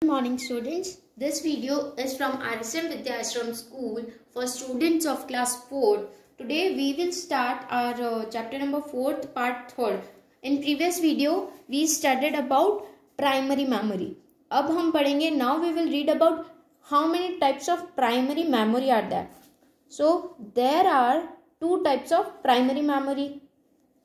Good morning students. This video is from RSM Vidyashram School for students of class 4. Today we will start our chapter number 4th part 3rd. In previous video we studied about primary memory. अब हम पढ़ेंगे now we will read about how many types of primary memory are there. So there are two types of primary memory.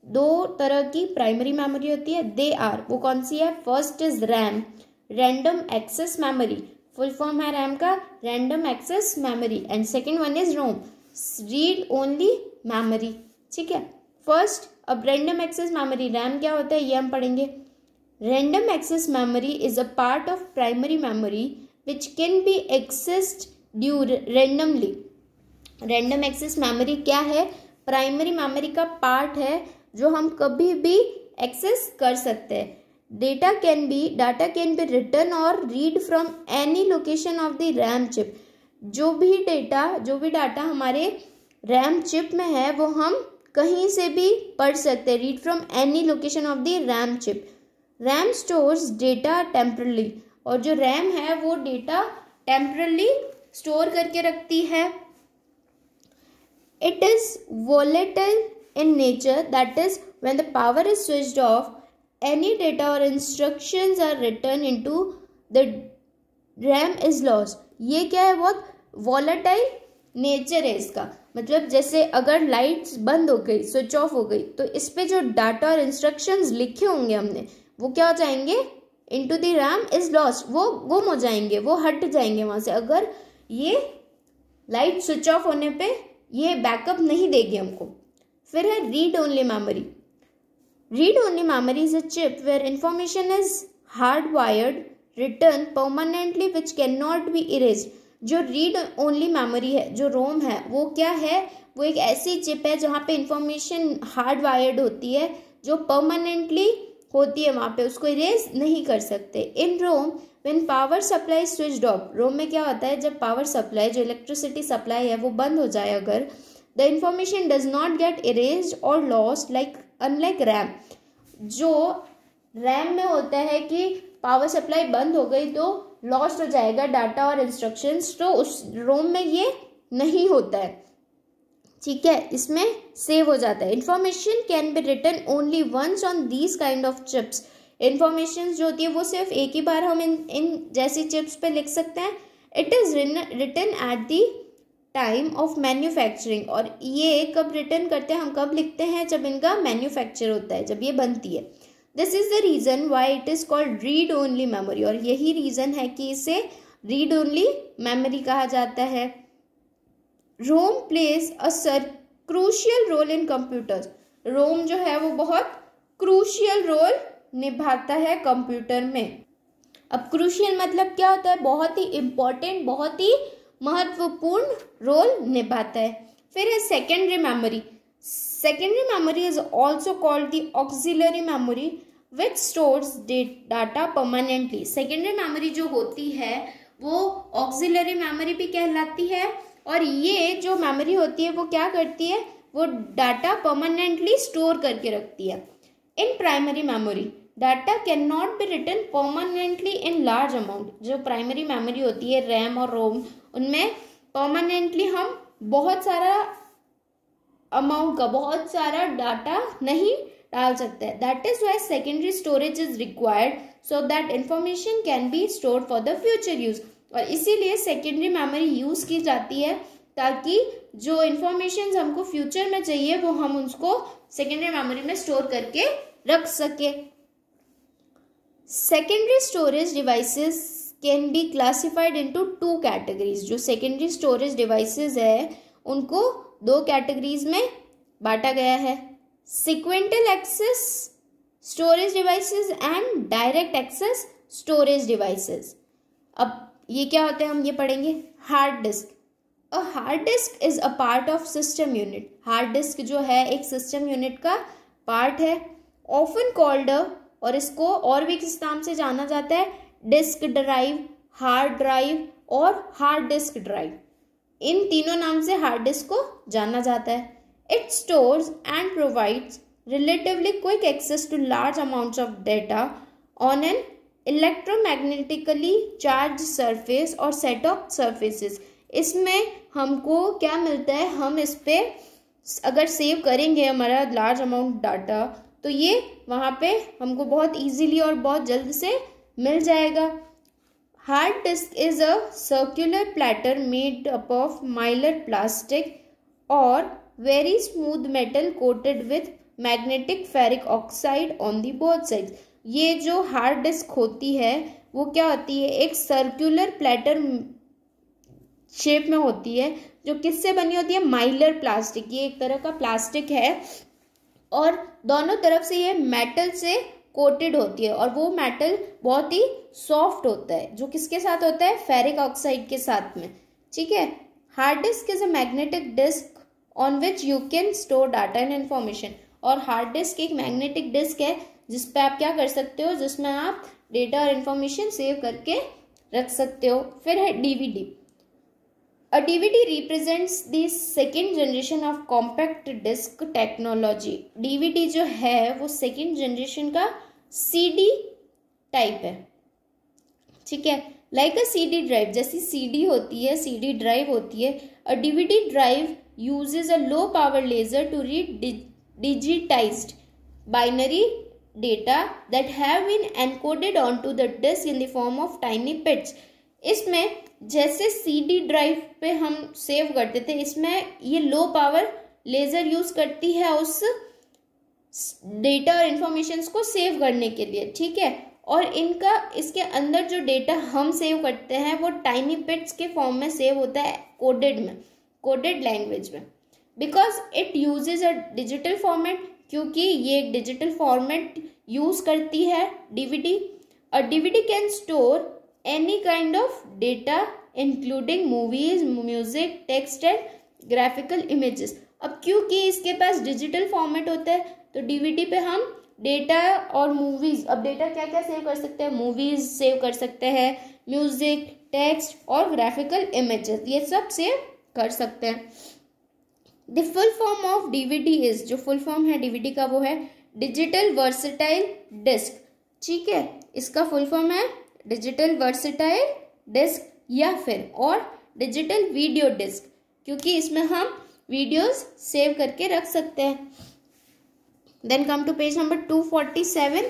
दो तरह की primary memory होती है. They are, वो कौन सी है? First is RAM, random access memory. Full form है रैम का random access memory. And second one is ROM, read only memory. ठीक है. फर्स्ट अब रैंडम एक्सेस मेमोरी, रैम क्या होता है ये हम पढ़ेंगे. Random access memory is a part of primary memory which can be accessed randomly. Random access memory क्या है? प्राइमरी मेमोरी का पार्ट है जो हम कभी भी एक्सेस कर सकते हैं. डाटा कैन बी रिटन और read from any location of the RAM chip. जो भी डाटा हमारे रैम चिप में है वो हम कहीं से भी पढ़ सकते हैं. Read from any location of the RAM chip. RAM stores data temporarily, और जो रैम है वो डेटा टेम्परली स्टोर करके रखती है. It is volatile in nature, that is when the power is switched off, any data or instructions are written into the RAM is lost. ये क्या है? बहुत volatile nature है इसका. मतलब जैसे अगर लाइट्स बंद हो गई, स्विच ऑफ हो गई, तो इस पे जो डाटा और इंस्ट्रक्शंस लिखे होंगे हमने वो क्या हो जाएंगे? into the RAM is lost. वो गुम हो जाएंगे, वो हट जाएंगे वहां से. अगर ये लाइट स्विच ऑफ होने पे ये बैकअप नहीं देगी हमको. फिर है read only memory. Read only memory is a chip where information is hard wired written permanently which can not be erased. जो रीड ओनली मेमोरी है, जो रोम है, वो क्या है? वो एक ऐसी चिप है जहाँ पे इंफॉर्मेशन हार्ड वायर्ड होती है, जो परमानेंटली होती है वहाँ पे, उसको इरेज नहीं कर सकते. In ROM when power supply switched off, ROM में क्या होता है? जब पावर सप्लाई, जो इलेक्ट्रिसिटी सप्लाई है वो बंद हो जाए अगर, the information does not get erased और लॉस्ट लाइक अनलाइक रैम. जो रैम में होता है कि पावर सप्लाई बंद हो गई तो लॉस्ट हो जाएगा डाटा और इंस्ट्रक्शंस, तो उस रोम में ये नहीं होता है. ठीक है, इसमें सेव हो जाता है. Information can be written only once on these kind of chips. Information जो होती है वो सिर्फ एक ही बार हम इन जैसी चिप्स पे लिख सकते हैं. It is written at the time of manufacturing. और ये कब रिटर्न करते हैं, हम कब लिखते हैं? जब इनका मैन्युफैक्चर होता है, जब ये बनती है. This is the reason why it is called read only memory. और यही रीजन है कि इसे रीड ओनली मेमोरी कहा जाता है. ROM plays a crucial role in computers. ROM जो है वो बहुत क्रूशियल रोल निभाता है कंप्यूटर में. अब क्रूशियल मतलब क्या होता है? बहुत ही इंपॉर्टेंट, बहुत ही महत्वपूर्ण रोल निभाता है. फिर है secondary memory. Secondary memory is also called the auxiliary memory which stores data permanently. Secondary memory जो होती है वो ऑक्सिलरी मेमोरी भी कहलाती है. और ये जो मेमोरी होती है वो क्या करती है? वो डाटा परमानेंटली स्टोर करके रखती है. In primary memory data can not be written permanently in large amount. जो प्राइमरी मेमोरी होती है रैम और रोम, उनमें परमानेंटली हम बहुत सारा अमाउंट का, बहुत सारा डाटा नहीं डाल सकते हैं. That is why secondary storage is required so that information can be stored for the future use. और इसीलिए सेकेंडरी मेमोरी यूज की जाती है ताकि जो इंफॉर्मेशन हमको फ्यूचर में चाहिए वो हम उसको सेकेंडरी मेमोरी में स्टोर करके रख सके. Secondary storage devices can be classified into two categories. जो सेकेंडरी स्टोरेज डिवाइसेस है उनको दो कैटेगरीज में बांटा गया है. Sequential access storage devices and direct access storage devices. अब ये क्या होते हैं हम ये पढ़ेंगे. Hard disk. A hard disk is a part of system unit. Hard disk जो है एक सिस्टम यूनिट का पार्ट है. ऑफन कॉल्ड, और इसको और भी किस नाम से जाना जाता है? डिस्क ड्राइव, हार्ड ड्राइव और हार्ड डिस्क ड्राइव. इन तीनों नाम से हार्ड डिस्क को जाना जाता है. It stores and provides relatively quick access to large amounts of data on an electromagnetically charged surface और सेट ऑफ सरफेसेस। इसमें हमको क्या मिलता है, हम इस पे अगर सेव करेंगे हमारा लार्ज अमाउंट डाटा तो ये वहाँ पे हमको बहुत इजीली और बहुत जल्द से मिल जाएगा। Hard disk is a circular platter made up of Mylar plastic और very smooth metal coated with magnetic ferric oxide on the both sides. ये जो हार्ड डिस्क होती है वो क्या होती है, एक सर्कुलर प्लेटर शेप में होती है जो किससे बनी होती है, माइलर प्लास्टिक। ये एक तरह का प्लास्टिक है और दोनों तरफ से ये मेटल से कोटेड होती है और वो मेटल बहुत ही सॉफ्ट होता है जो किसके साथ होता है, फेरिक ऑक्साइड के साथ में। ठीक है। Hard disk is a magnetic disk on which you can store data and information. और हार्ड डिस्क एक मैग्नेटिक डिस्क है जिसपे आप क्या कर सकते हो, जिसमें आप डेटा और इन्फॉर्मेशन सेव करके रख सकते हो। फिर है DVD. A DVD represents the second generation of compact disc technology. DVD जो है वो सेकेंड जनरेशन का CD टाइप है। ठीक है। लाइक अ CD ड्राइव, जैसी CD होती है, CD ड्राइव होती है। A DVD drive uses a low power laser to read digitized binary data that have been encoded onto the disk in the form of tiny bits. इसमें जैसे CD drive पे हम save करते थे, इसमें ये लो पावर लेज़र यूज़ करती है उस डेटा और इन्फॉर्मेशन को सेव करने के लिए। ठीक है। और इनका इसके अंदर जो डेटा हम सेव करते हैं वो टाइनी बिट्स के फॉर्म में सेव होता है, कोडेड लैंग्वेज में। Because it uses a digital format, क्योंकि ये एक डिजिटल फॉर्मेट यूज़ करती है DVD. A DVD can store any kind of data including movies, music, text and graphical images। अब क्योंकि इसके पास डिजिटल फॉर्मेट होता है तो डीवीडी पे हम डेटा और मूवीज, अब डेटा क्या क्या सेव कर सकते हैं, मूवीज सेव कर सकते हैं, म्यूजिक, टेक्स्ट और ग्राफिकल इमेजेस, ये सब सेव कर सकते हैं। The full form of DVD is, जो फुल फॉर्म है डीवीडी का वो है डिजिटल वर्सेटाइल डिस्क। ठीक है। इसका फुल फॉर्म है डिजिटल वर्सेटाइल डिस्क या फिर और डिजिटल वीडियो डिस्क, क्योंकि इसमें हम वीडियोस सेव करके रख सकते हैं। Then come to page number 247।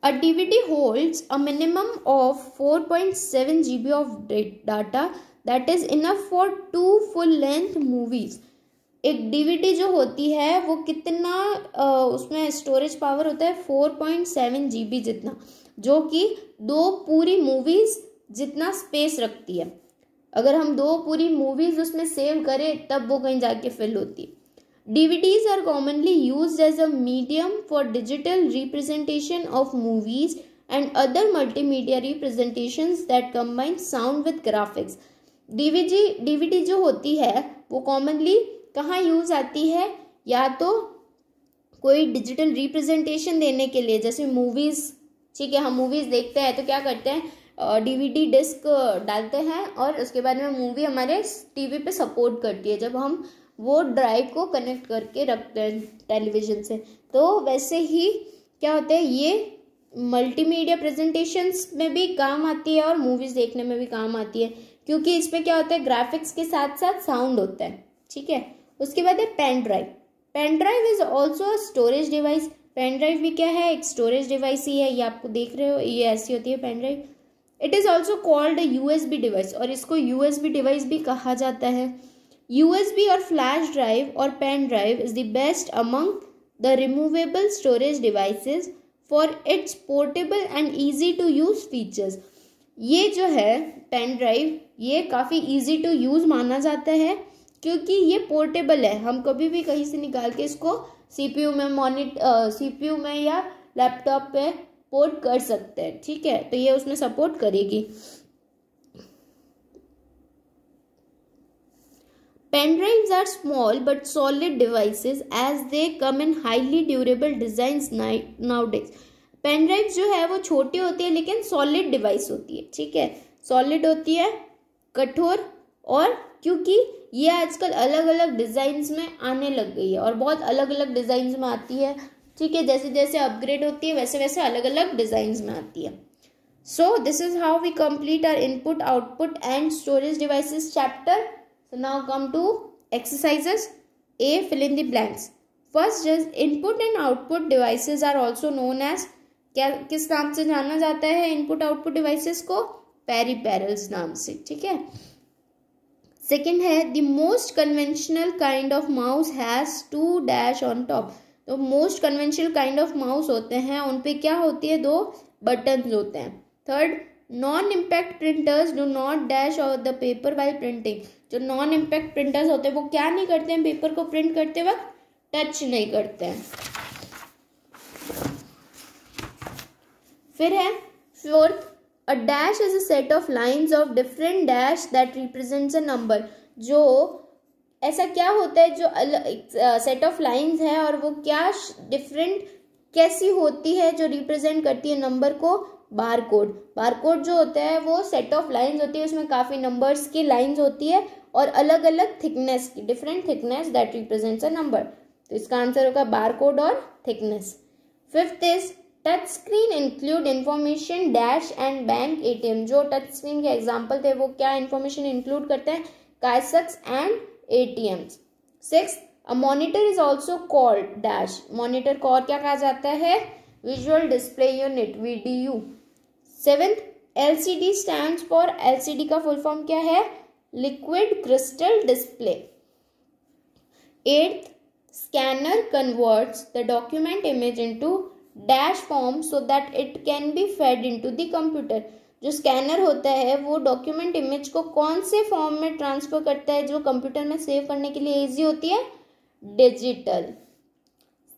A DVD holds a minimum of 4.7 GB of data that is enough for 2 full length movies. एक डीवीडी जो होती है वो कितना उसमें स्टोरेज पावर होता है, 4.7 GB जितना, जो कि 2 पूरी मूवीज जितना स्पेस रखती है। अगर हम 2 पूरी मूवीज उसमें सेव करें तब वो कहीं जाके फिल होती है। DVDs are commonly used as a medium for digital representation of movies and other multimedia representations that combine sound with graphics. DVD जो होती है वो कॉमनली कहाँ यूज आती है, या तो कोई डिजिटल रिप्रेजेंटेशन देने के लिए, जैसे मूवीज। ठीक है। हम मूवीज देखते हैं तो क्या करते हैं, डीवीडी डिस्क डालते हैं और उसके बाद में मूवी हमारे टीवी पे सपोर्ट करती है जब हम वो ड्राइव को कनेक्ट करके रखते हैं टेलीविजन से। तो वैसे ही क्या होता है, ये मल्टीमीडिया प्रेजेंटेशंस में भी काम आती है और मूवीज देखने में भी काम आती है, क्योंकि इसमें क्या होता है, ग्राफिक्स के साथ साथ साउंड होता है। ठीक है। उसके बाद है pen drive. Pen drive is also a storage device. Pen drive भी क्या है, एक स्टोरेज डिवाइस ही है। ये आपको देख रहे हो, ये ऐसी होती है pen drive. It is also called USB device, और इसको यूएसबी डिवाइस भी कहा जाता है। यूएसबी और फ्लैश ड्राइव और pen drive is the best among the removable storage devices for its portable and easy to use features. ये जो है पेन ड्राइव, ये काफ़ी ईजी टू यूज माना जाता है क्योंकि ये पोर्टेबल है। हम कभी भी कहीं से निकाल के इसको सीपीयू में या लैपटॉप पे पोर्ट कर सकते हैं। ठीक है। तो ये उसमें सपोर्ट करेगी। Pen drives are small but solid devices as they come in highly durable designs nowadays. Pen drive जो है वो छोटी होती है लेकिन सॉलिड डिवाइस होती है। ठीक है। सॉलिड होती है, कठोर, और क्योंकि ये आजकल अलग अलग डिज़ाइंस में आने लग गई है और बहुत अलग अलग डिज़ाइंस में आती है, ठीक है, जैसे जैसे अपग्रेड होती है वैसे वैसे अलग अलग डिजाइन में आती है. So this is how we complete our input output and storage devices chapter. So now come to exercises. A, fill in the blanks. First is input and output devices are also known as, क्या किस नाम से जाना जाता है input output devices को? Peripherals नाम से. ठीक है. सेकेंड है the most conventional kind of mouse has 2 dash on top. तो most conventional kind of mouse होते हैं उन पे क्या होती है? 2 बटन होते हैं. Third, non impact printers do not dash of the paper while printing. जो नॉन इम्पैक्ट प्रिंटर्स होते हैं वो क्या नहीं करते हैं? पेपर को प्रिंट करते वक्त टच नहीं करते हैं. फिर है fourth, a dash is a set of lines of different dash that represents a number. जो ऐसा क्या होता है जो सेट ऑफ लाइन्स है और वो क्या डिफरेंट कैसी होती है जो रिप्रेजेंट करती है नंबर को? Bar code. बार कोड जो होता है वो सेट ऑफ लाइन्स होती है, उसमें काफ़ी नंबर्स की लाइन्स होती है और अलग अलग थिकनेस की, different thickness that represents a number. तो इसका आंसर होगा बार कोड और thickness. Fifth is touch screen include information dash and bank ATM. जो टच स्क्रीन के एग्जाम्पल थे वो क्या इंफॉर्मेशन इंक्लूड करते हैं? Kiosks and ATMs. Six, a monitor is also called dash. Monitor को और क्या कहा जाता है? Visual display unit, VDU. Seventh, LCD stands for, LCD का फुल फॉर्म क्या है? Liquid crystal display. Eighth, scanner converts the document image into dash form so that it can be fed into the computer. जो scanner होता है वो document image को कौन से फॉर्म में ट्रांसफर करता है जो कंप्यूटर में सेव करने के लिए इजी होती है? Digital.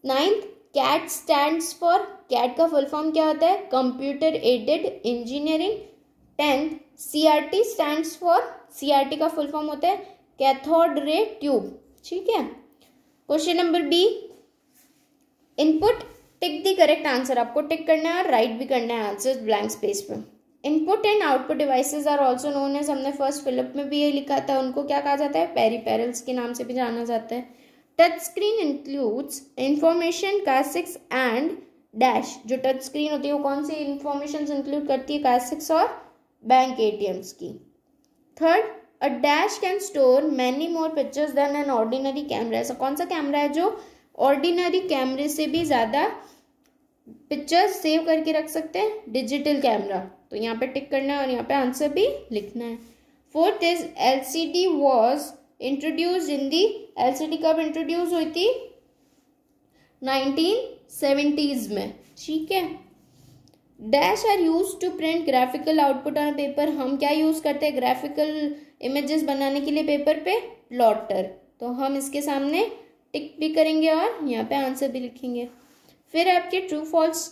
Ninth, CAT stands for, CAT का फुल फॉर्म क्या होता है? Computer aided engineering. Tenth, CRT stands for, CRT का फुल फॉर्म होता है कैथोड रे ट्यूब. ठीक है. Question number B, input tick the correct answer. आपको टिक करना है और राइट भी करना है आंसर ब्लैंक स्पेस पे. Input and output devices are also known as, हमने फर्स्ट फिलअप में भी ये लिखा था, उनको क्या कहा जाता है? पेरिफेरल्स के नाम से भी जाना जाता है. Touch screen includes information kiosks and dash. जो टच स्क्रीन होती है वो कौन सी इंफॉर्मेशन इंक्लूड करती है? काइसेक्स और बैंक एटीएम्स की. Third, a dash can store many more pictures than an ordinary camera. ऐसा कौन सा कैमरा है जो ऑर्डिनरी कैमरे से भी ज़्यादा पिक्चर्स सेव करके रख सकते हैं? Digital camera. तो यहाँ पे टिक करना है और यहाँ पे आंसर भी लिखना है. Fourth is LCD was introduce in the. LCD कब इंट्रोड्यूस हुई थी? 1970s में. ठीक है. Dash are use to print graphical output on paper. हम क्या यूज करते हैं ग्राफिकल इमेजेस बनाने के लिए पेपर पे? प्लॉटर. तो हम इसके सामने टिक भी करेंगे और यहाँ पे आंसर भी लिखेंगे. फिर आपके true false.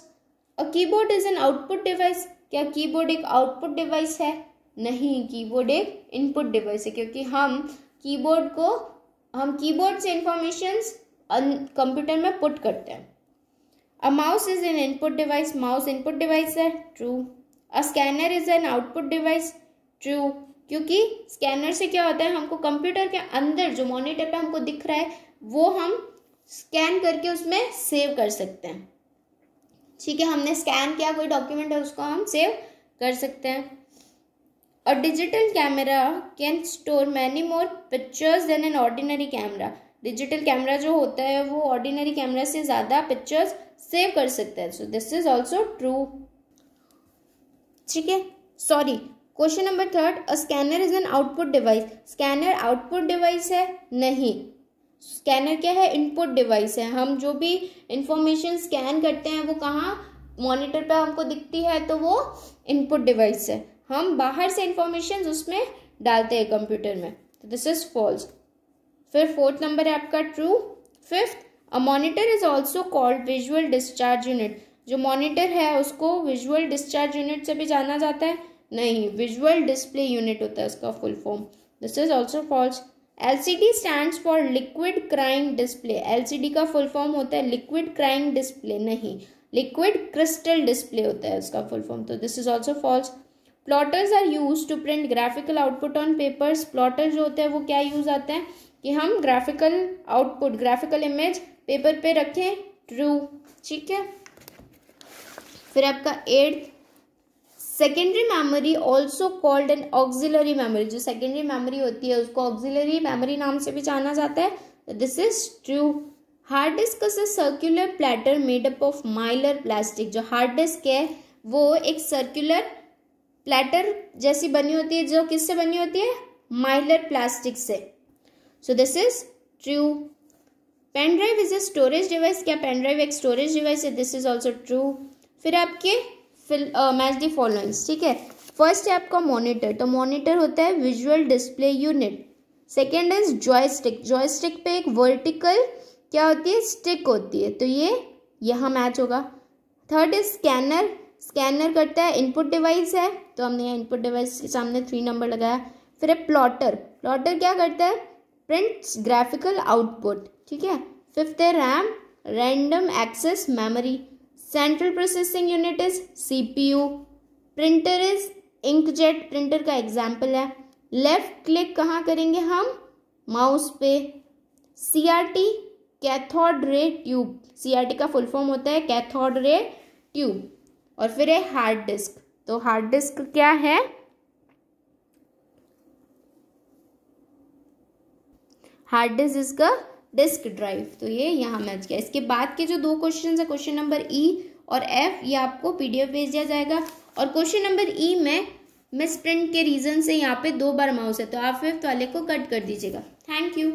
A keyboard is an output device. क्या कीबोर्ड एक आउटपुट डिवाइस है? नहीं, कीबोर्ड एक इनपुट डिवाइस है, क्योंकि हम कीबोर्ड से इंफॉर्मेशंस कंप्यूटर में पुट करते हैं. A mouse is an input device. Mouse input device है. True. A scanner is an output device. True, क्योंकि स्कैनर से क्या होता है? हमको कंप्यूटर के अंदर जो मॉनिटर पे हमको दिख रहा है वो हम स्कैन करके उसमें सेव कर सकते हैं. ठीक है, हमने स्कैन किया कोई डॉक्यूमेंट है उसको हम सेव कर सकते हैं. A digital camera can store many more pictures than an ordinary camera. Digital camera जो होता है वो ऑर्डिनरी कैमरा से ज़्यादा पिक्चर्स सेव कर सकता है. So this is also true. ठीक है. Sorry, question number third, a scanner is an output device. Scanner output device है? नहीं, स्कैनर क्या है? इनपुट डिवाइस है. हम जो भी इंफॉर्मेशन स्कैन करते हैं वो कहाँ? मॉनिटर पे हमको दिखती है, तो वो इनपुट डिवाइस है. हम बाहर से इंफॉर्मेशन उसमें डालते हैं कंप्यूटर में. तो दिस इज फॉल्स. फिर फोर्थ नंबर है आपका true. Fifth, a monitor is also called visual discharge unit. जो मॉनिटर है उसको विजुअल डिस्चार्ज यूनिट से भी जाना जाता है? नहीं, विजुअल डिस्प्ले यूनिट होता है उसका full form. This is also false. LCD stands for liquid crying display. LCD का फुल फॉर्म होता है लिक्विड क्राइंग डिस्प्ले. नहीं, लिक्विड क्रिस्टल डिस्प्ले होता है उसका फुल फॉर्म. तो this is also false. Plotters are use to print graphical output on papers. Plotter जो होते हैं वो क्या यूज आते हैं कि हम graphical output, graphical image paper पे रखें ट्रू। ठीक है, फिर आपका 8th, secondary memory also called an auxiliary memory, जो सेकेंडरी मेमोरी होती है उसको ऑक्सिलरी मेमोरी नाम से भी जाना जाता है। This is true. Hard disk is a circular platter made up of Mylar plastic, जो हार्ड डिस्क है वो एक सर्कुलर प्लेटर जैसी बनी होती है, जो किससे बनी होती है, माइलर प्लास्टिक से। So this is true. Pen drive is a storage device, क्या पेन ड्राइव एक स्टोरेज डिवाइस है, दिस इज ऑल्सो ट्रू। फिर आपके मैच दी फॉलोइंग्स। ठीक है, फर्स्ट है आपका मॉनिटर, तो मॉनिटर होता है visual display unit. Second is joystick, joystick पे एक वर्टिकल क्या होती है, स्टिक होती है, तो ये यहाँ मैच होगा। थर्ड इज स्कैनर, स्कैनर करता है इनपुट डिवाइस है, तो हमने यहाँ इनपुट डिवाइस के सामने 3 नंबर लगाया। फिर है प्लॉटर, प्लॉटर क्या करता है, प्रिंट्स ग्राफिकल आउटपुट। ठीक है, फिफ्थ है RAM, random access memory. Central processing unit is CPU. Printer is inkjet, printer का एग्जाम्पल है। लेफ्ट क्लिक कहाँ करेंगे हम, माउस पे। CRT cathode ray tube, CRT का फुल फॉर्म होता है कैथोड रे ट्यूब। और फिर है हार्ड डिस्क, तो हार्ड डिस्क क्या है, हार्ड डिस्क इसका डिस्क ड्राइव, तो ये यहाँ मैच किया। इसके बाद के जो 2 क्वेश्चन है, क्वेश्चन नंबर ई और एफ, ये आपको पीडीएफ भेज दिया जाएगा। और क्वेश्चन नंबर ई में मिस प्रिंट के रीजन से यहाँ पे 2 बार माउस है, तो आप 5th वाले को कट कर दीजिएगा। Thank you.